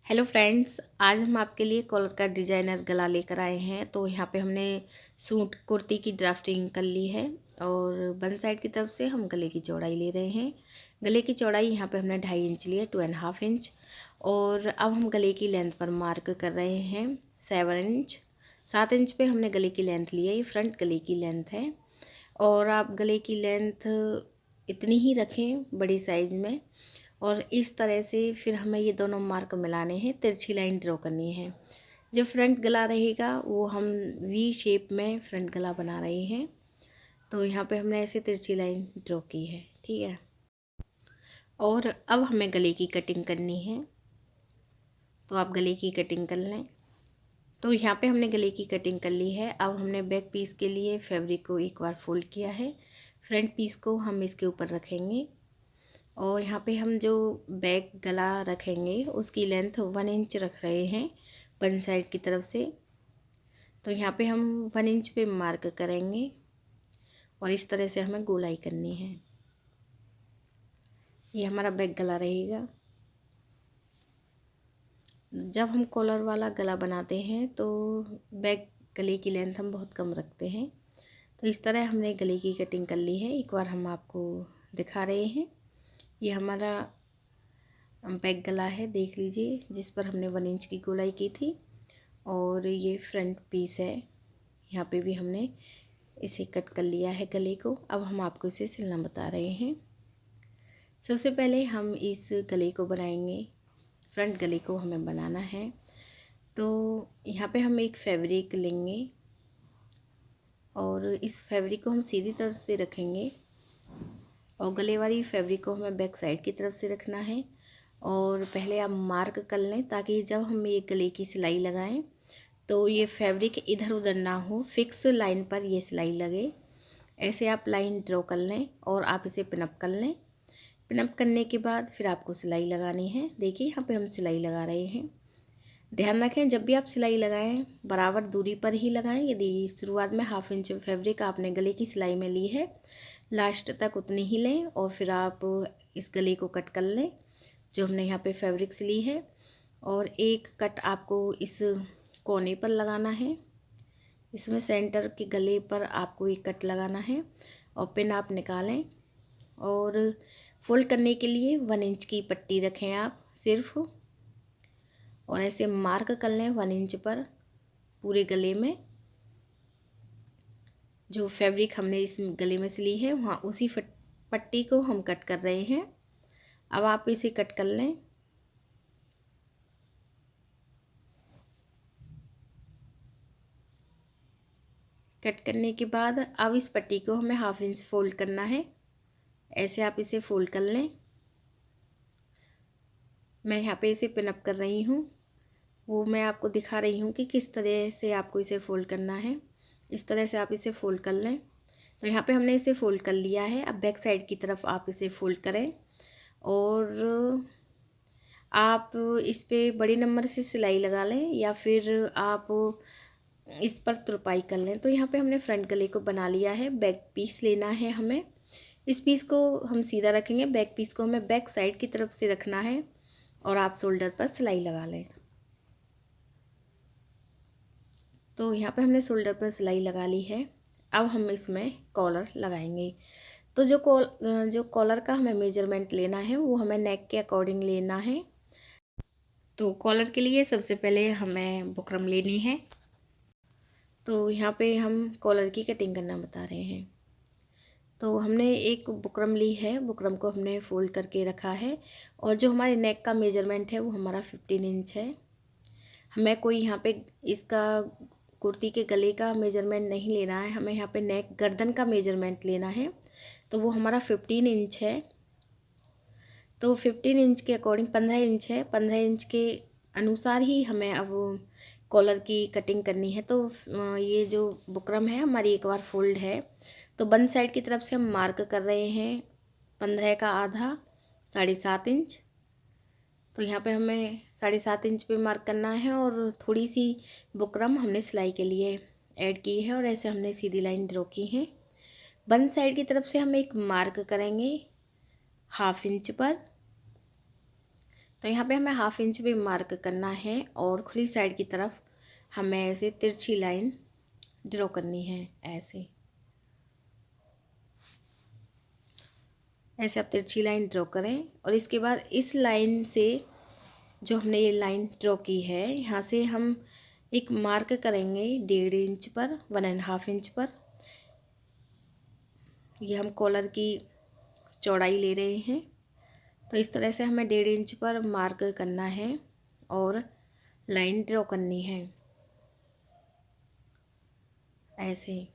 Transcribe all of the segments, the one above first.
Hello friends, आज हम आपके लिए कॉलर का डिज़ाइनर गला लेकर आए हैं। तो यहाँ पे हमने सूट कुर्ती की ड्राफ्टिंग कर ली है और वन साइड की तरफ से हम गले की चौड़ाई ले रहे हैं। गले की चौड़ाई यहाँ पे हमने 2.5 इंच ली है, 2.5 इंच। और अब हम गले की लेंथ पर मार्क कर रहे हैं 7 इंच। 7 इंच पे हमने गले की लेंथ ली है, ये फ्रंट गले की लेंथ है। और आप गले की लेंथ इतनी ही रखें बड़ी साइज़ में। और इस तरह से फिर हमें ये दोनों मार्क मिलाने हैं, तिरछी लाइन ड्रॉ करनी है। जो फ्रंट गला रहेगा वो हम वी शेप में फ्रंट गला बना रहे हैं। तो यहाँ पे हमने ऐसे तिरछी लाइन ड्रॉ की है, ठीक है। और अब हमें गले की कटिंग करनी है, तो आप गले की कटिंग कर लें। तो यहाँ पे हमने गले की कटिंग कर ली है। अब हमने बैक पीस के लिए फैब्रिक को एक बार फोल्ड किया है, फ्रंट पीस को हम इसके ऊपर रखेंगे। और यहाँ पे हम जो बैक गला रखेंगे उसकी लेंथ 1 इंच रख रहे हैं वन साइड की तरफ से। तो यहाँ पे हम 1 इंच पे मार्क करेंगे और इस तरह से हमें गोलाई करनी है। ये हमारा बैक गला रहेगा। जब हम कॉलर वाला गला बनाते हैं तो बैक गले की लेंथ हम बहुत कम रखते हैं। तो इस तरह हमने गले की कटिंग कर ली है। एक बार हम आपको दिखा रहे हैं। ये हमारा बैक गला है, देख लीजिए, जिस पर हमने 1 इंच की गोलाई की थी। और ये फ्रंट पीस है, यहाँ पे भी हमने इसे कट कर लिया है गले को। अब हम आपको इसे सिलना बता रहे हैं। सबसे पहले हम इस गले को बनाएंगे, फ्रंट गले को हमें बनाना है। तो यहाँ पे हम एक फैब्रिक लेंगे और इस फैब्रिक को हम सीधी तरफ से रखेंगे और गले वाली फैब्रिक को हमें बैक साइड की तरफ से रखना है। और पहले आप मार्क कर लें ताकि जब हम ये गले की सिलाई लगाएं तो ये फैब्रिक इधर उधर ना हो, फिक्स लाइन पर ये सिलाई लगे। ऐसे आप लाइन ड्रॉ कर लें और आप इसे पिनअप कर लें। पिनअप करने के बाद फिर आपको सिलाई लगानी है। देखिए यहाँ पे हम सिलाई लगा रहे हैं। ध्यान रखें, जब भी आप सिलाई लगाएं बराबर दूरी पर ही लगाएं। यदि शुरुआत में 1/2 इंच फैब्रिक आपने गले की सिलाई में ली है, लास्ट तक उतनी ही लें और फिर आप इस गले को कट कर लें जो हमने यहाँ पे फैब्रिक सिली है। और एक कट आपको इस कोने पर लगाना है, इसमें सेंटर के गले पर आपको एक कट लगाना है और पिन आप निकालें। और फोल्ड करने के लिए 1 इंच की पट्टी रखें आप सिर्फ, और ऐसे मार्क कर लें 1 इंच पर पूरे गले में। जो फैब्रिक हमने इस गले में सिली है वहाँ उसी पट्टी को हम कट कर रहे हैं। अब आप इसे कट कर लें। कट करने के बाद अब इस पट्टी को हमें 1/2 इंच फोल्ड करना है। ऐसे आप इसे फोल्ड कर लें। मैं यहाँ पे इसे पिन अप कर रही हूँ, वो मैं आपको दिखा रही हूँ कि किस तरह से आपको इसे फोल्ड करना है। इस तरह से आप इसे फोल्ड कर लें। तो यहाँ पे हमने इसे फोल्ड कर लिया है। अब बैक साइड की तरफ आप इसे फोल्ड करें और आप इस पे बड़े नंबर से सिलाई लगा लें या फिर आप इस पर तुरपाई कर लें। तो यहाँ पे हमने फ्रंट गले को बना लिया है। बैक पीस लेना है हमें। इस पीस को हम सीधा रखेंगे, बैक पीस को हमें बैक साइड की तरफ से रखना है और आप शोल्डर पर सिलाई लगा लें। तो यहाँ पे हमने शोल्डर पर सिलाई लगा ली है। अब हम इसमें कॉलर लगाएंगे। तो जो कॉलर का हमें मेजरमेंट लेना है वो हमें नेक के अकॉर्डिंग लेना है। तो कॉलर के लिए सबसे पहले हमें बुकरम लेनी है। तो यहाँ पे हम कॉलर की कटिंग करना बता रहे हैं। तो हमने एक बुकरम ली है, बुकरम को हमने फोल्ड करके रखा है और जो हमारे नेक का मेजरमेंट है वो हमारा 15 इंच है। हमें कोई यहाँ पे इसका कुर्ती के गले का मेजरमेंट नहीं लेना है, हमें यहाँ पे नेक गर्दन का मेजरमेंट लेना है। तो वो हमारा 15 इंच है। तो 15 इंच के अकॉर्डिंग 15 इंच है, 15 इंच के अनुसार ही हमें अब कॉलर की कटिंग करनी है। तो ये जो बुकरम है हमारी एक बार फोल्ड है। तो वन साइड की तरफ से हम मार्क कर रहे हैं 15 का आधा 7.5 इंच। तो यहाँ पे हमें 7.5 इंच पे मार्क करना है और थोड़ी सी बुकरम हमने सिलाई के लिए ऐड की है और ऐसे हमने सीधी लाइन ड्रॉ की है। वन साइड की तरफ से हम एक मार्क करेंगे 1/2 इंच पर। तो यहाँ पे हमें 1/2 इंच भी मार्क करना है और खुली साइड की तरफ हमें ऐसे तिरछी लाइन ड्रॉ करनी है। ऐसे आप तिरछी लाइन ड्रॉ करें और इसके बाद इस लाइन से जो हमने ये लाइन ड्रॉ की है यहाँ से हम एक मार्क करेंगे 1.5 इंच पर, 1.5 इंच पर। ये हम कॉलर की चौड़ाई ले रहे हैं, तो इस तरह से हमें 1.5 इंच पर मार्क करना है और लाइन ड्रॉ करनी है ऐसे।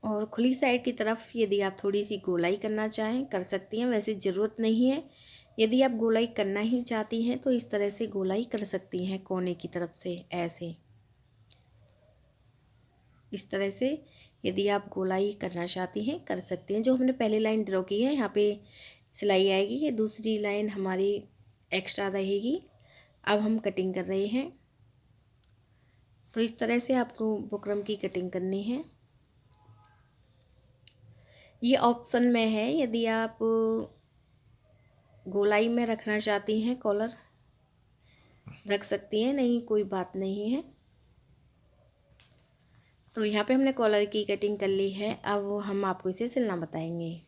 और खुली साइड की तरफ यदि आप थोड़ी सी गोलाई करना चाहें कर सकती हैं, वैसे ज़रूरत नहीं है। यदि आप गोलाई करना ही चाहती हैं तो इस तरह से गोलाई कर सकती हैं कोने की तरफ से ऐसे। इस तरह से यदि आप गोलाई करना चाहती हैं कर सकती हैं। जो हमने पहले लाइन ड्रॉ की है यहाँ पे सिलाई आएगी, ये दूसरी लाइन हमारी एक्स्ट्रा रहेगी। अब हम कटिंग कर रहे हैं, तो इस तरह से आपको बुकरम की कटिंग करनी है। ये ऑप्शन में है, यदि आप गोलाई में रखना चाहती हैं कॉलर रख सकती हैं, नहीं कोई बात नहीं है। तो यहाँ पे हमने कॉलर की कटिंग कर ली है। अब हम आपको इसे सिलना बताएंगे।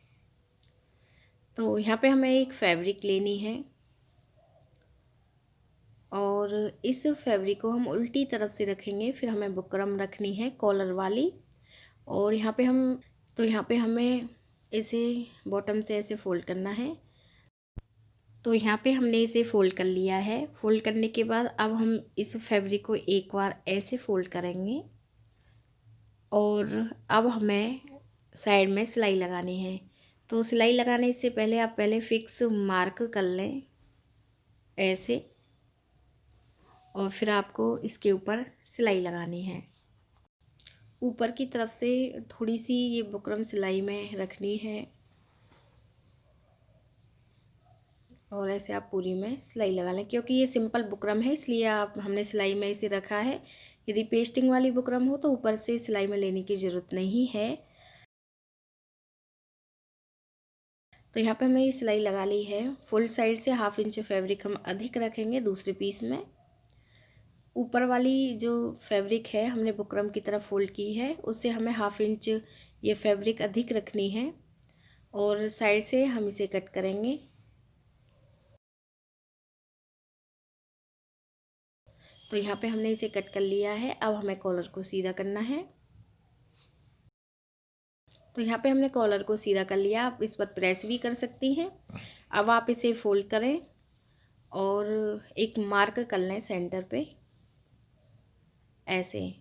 तो यहाँ पे हमें एक फैब्रिक लेनी है और इस फैब्रिक को हम उल्टी तरफ से रखेंगे, फिर हमें बुकरम रखनी है कॉलर वाली। और यहाँ पे हमें इसे बॉटम से ऐसे फोल्ड करना है। तो यहाँ पे हमने इसे फोल्ड कर लिया है। फोल्ड करने के बाद अब हम इस फैब्रिक को एक बार ऐसे फोल्ड करेंगे और अब हमें साइड में सिलाई लगानी है। तो सिलाई लगाने से पहले आप पहले फिक्स मार्क कर लें ऐसे, और फिर आपको इसके ऊपर सिलाई लगानी है। ऊपर की तरफ से थोड़ी सी ये बुकरम सिलाई में रखनी है और ऐसे आप पूरी में सिलाई लगा लें। क्योंकि ये सिंपल बुकरम है इसलिए हमने सिलाई में इसे रखा है। यदि पेस्टिंग वाली बुकरम हो तो ऊपर से सिलाई में लेने की ज़रूरत नहीं है। तो यहाँ पे हमने ये सिलाई लगा ली है। फुल साइड से 1/2 इंच फैब्रिक हम अधिक रखेंगे दूसरे पीस में। ऊपर वाली जो फैब्रिक है हमने बुकरम की तरफ फोल्ड की है, उससे हमें 1/2 इंच ये फैब्रिक अधिक रखनी है और साइड से हम इसे कट करेंगे। तो यहाँ पे हमने इसे कट कर लिया है। अब हमें कॉलर को सीधा करना है। तो यहाँ पे हमने कॉलर को सीधा कर लिया। आप इस पर प्रेस भी कर सकती हैं। अब आप इसे फोल्ड करें और एक मार्क कर लें सेंटर पे ऐसे।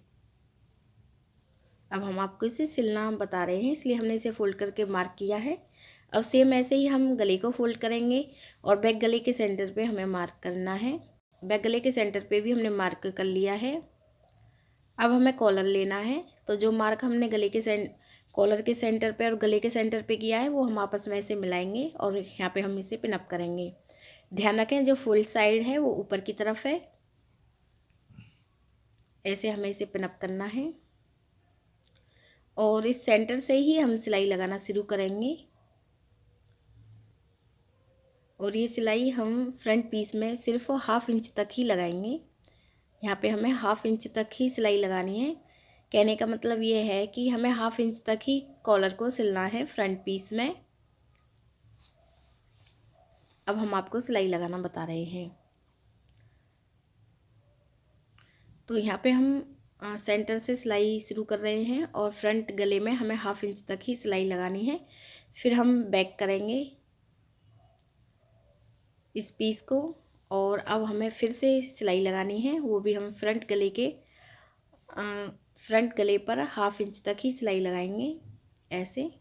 अब हम आपको इसे सिलना बता रहे हैं इसलिए हमने इसे फोल्ड करके मार्क किया है। अब सेम ऐसे ही हम गले को फोल्ड करेंगे और बैक गले के सेंटर पे हमें मार्क करना है। बैक गले के सेंटर पे भी हमने मार्क कर लिया है। अब हमें कॉलर लेना है। तो जो मार्क हमने कॉलर के सेंटर पे और गले के सेंटर पे किया है वो हम आपस में ऐसे मिलाएंगे और यहाँ पे हम इसे पिन अप करेंगे। ध्यान रखें जो फुल साइड है वो ऊपर की तरफ है, ऐसे हमें इसे पिन अप करना है और इस सेंटर से ही हम सिलाई लगाना शुरू करेंगे। और ये सिलाई हम फ्रंट पीस में सिर्फ 1/2 इंच तक ही लगाएंगे। यहाँ पे हमें 1/2 इंच तक ही सिलाई लगानी है। कहने का मतलब ये है कि हमें 1/2 इंच तक ही कॉलर को सिलना है फ्रंट पीस में। अब हम आपको सिलाई लगाना बता रहे हैं। तो यहाँ पे हम सेंटर से सिलाई शुरू कर रहे हैं और फ्रंट गले में हमें 1/2 इंच तक ही सिलाई लगानी है। फिर हम बैक करेंगे इस पीस को और अब हमें फिर से सिलाई लगानी है, वो भी हम फ्रंट गले पर 1/2 इंच तक ही सिलाई लगाएंगे ऐसे।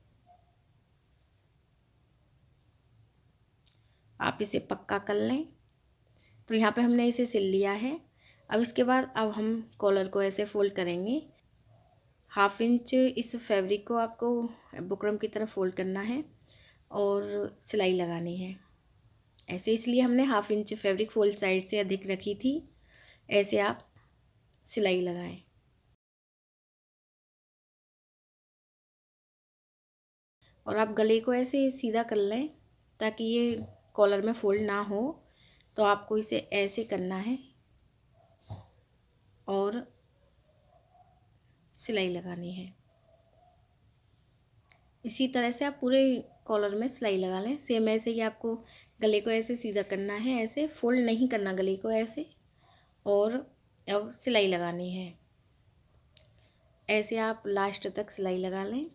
आप इसे पक्का कर लें। तो यहाँ पे हमने इसे सिल लिया है। अब इसके बाद अब हम कॉलर को ऐसे फोल्ड करेंगे। 1/2 इंच इस फैब्रिक को आपको बुकरम की तरफ फोल्ड करना है और सिलाई लगानी है ऐसे। इसलिए हमने 1/2 इंच फैब्रिक फोल्ड साइड से अधिक रखी थी। ऐसे आप सिलाई लगाएं और आप गले को ऐसे सीधा कर लें ताकि ये कॉलर में फोल्ड ना हो तो आपको इसे ऐसे करना है और सिलाई लगानी है। इसी तरह से आप पूरे कॉलर में सिलाई लगा लें। सेम ऐसे ही आपको गले को ऐसे सीधा करना है, ऐसे फोल्ड नहीं करना गले को ऐसे, और अब सिलाई लगानी है। ऐसे आप लास्ट तक सिलाई लगा लें।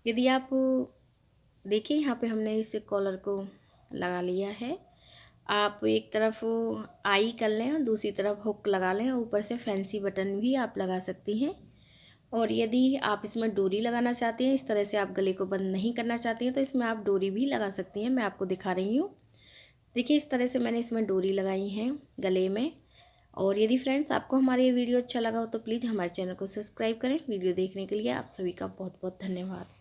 यदि आप देखिए यहाँ पे हमने इस कॉलर को लगा लिया है। आप एक तरफ आई कर लें और दूसरी तरफ हुक लगा लें, ऊपर से फैंसी बटन भी आप लगा सकती हैं। और यदि आप इसमें डोरी लगाना चाहती हैं, इस तरह से आप गले को बंद नहीं करना चाहती हैं, तो इसमें आप डोरी भी लगा सकती हैं। मैं आपको दिखा रही हूँ। देखिए इस तरह से मैंने इसमें डोरी लगाई है गले में। और यदि फ्रेंड्स आपको हमारा ये वीडियो अच्छा लगा हो तो प्लीज़ हमारे चैनल को सब्सक्राइब करें। वीडियो देखने के लिए आप सभी का बहुत बहुत धन्यवाद।